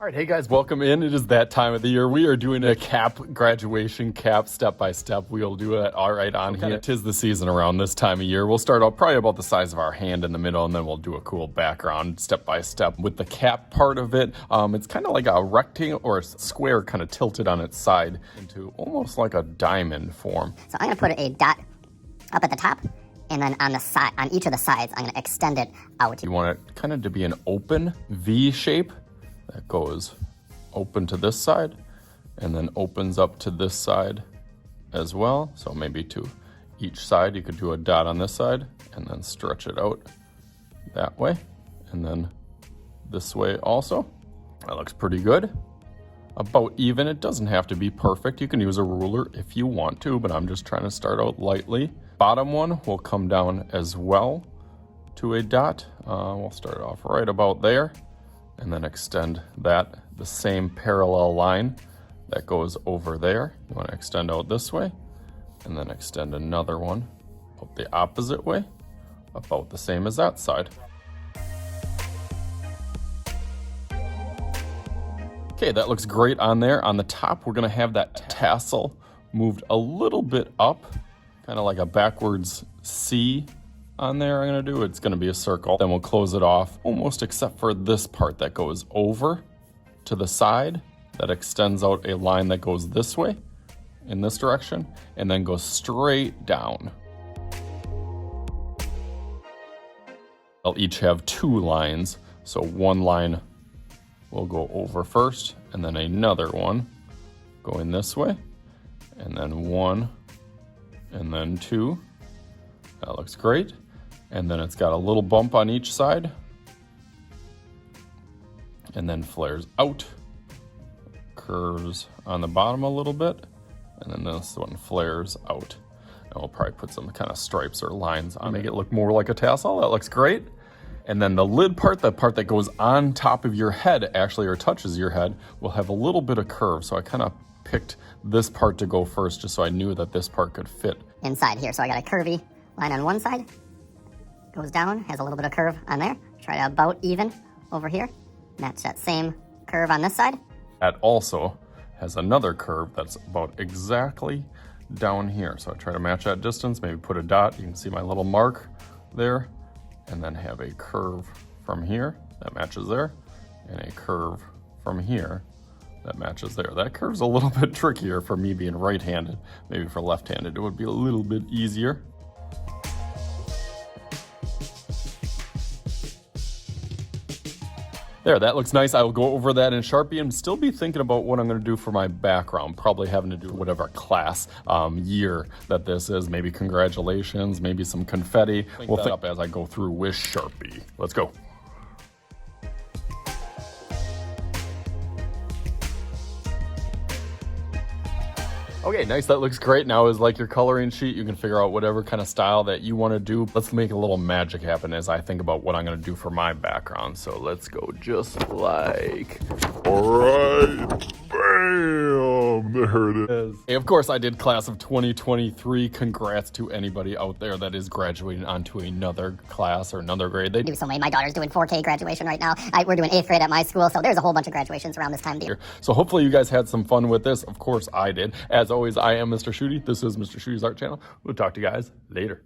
All right, hey guys, welcome in. It is that time of the year. We are doing a graduation cap step by step. We'll do it all right on here. Tis the season around this time of year. We'll start out probably about the size of our hand in the middle, and then we'll do a cool background step by step. With the cap part of it, it's kind of like a rectangle or a square kind of tilted on its side into almost like a diamond form. So I'm gonna put a dot up at the top, and then on the side, on each of the sides, I'm gonna extend it out. You want it kind of to be an open V shape. That goes open to this side and then opens up to this side as well. So maybe to each side, you could do a dot on this side and then stretch it out that way. And then this way also. That looks pretty good. About even. It doesn't have to be perfect. You can use a ruler if you want to, but I'm just trying to start out lightly. Bottom one will come down as well to a dot. We'll start off right about there. And then extend that, the same parallel line that goes over there. You want to extend out this way, and then extend another one out the opposite way, about the same as that side. Okay, that looks great on there. On the top, we're gonna have that tassel moved a little bit up, kind of like a backwards C. On there I'm gonna do, it's gonna be a circle. Then we'll close it off almost except for this part that goes over to the side, that extends out a line that goes this way in this direction and then goes straight down. They'll each have two lines. So one line will go over first and then another one going this way, and then one and then two. That looks great. And then it's got a little bump on each side and then flares out, curves on the bottom a little bit, and then this one flares out. And we'll probably put some kind of stripes or lines on, make it look more like a tassel. That looks great. And then the lid part, the part that goes on top of your head actually, or touches your head, will have a little bit of curve. So I kind of picked this part to go first just so I knew that this part could fit inside here. So I got a curvy line on one side, goes down, has a little bit of curve on there. Try to about even over here. Match that same curve on this side. That also has another curve that's about exactly down here. So I try to match that distance, maybe put a dot. You can see my little mark there, and then have a curve from here that matches there, and a curve from here that matches there. That curve's a little bit trickier for me being right-handed. Maybe for left-handed, it would be a little bit easier. There, that looks nice. I will go over that in Sharpie and still be thinking about what I'm gonna do for my background. Probably having to do whatever class year that this is. Maybe congratulations, maybe some confetti. We'll think up as I go through with Sharpie. Let's go. Okay, nice, that looks great. Now is like your coloring sheet. You can figure out whatever kind of style that you want to do. Let's make a little magic happen as I think about what I'm going to do for my background. So let's go just like, all right, bam, there it is. Hey, of course, I did class of 2023. Congrats to anybody out there that is graduating onto another class or another grade. They do so many. My daughter's doing 4K graduation right now. We're doing 8th grade at my school, so there's a whole bunch of graduations around this time of the year. So hopefully you guys had some fun with this. Of course I did. As always, I am Mr. Shooty. This is Mr. Shooty's Art Channel. We'll talk to you guys later.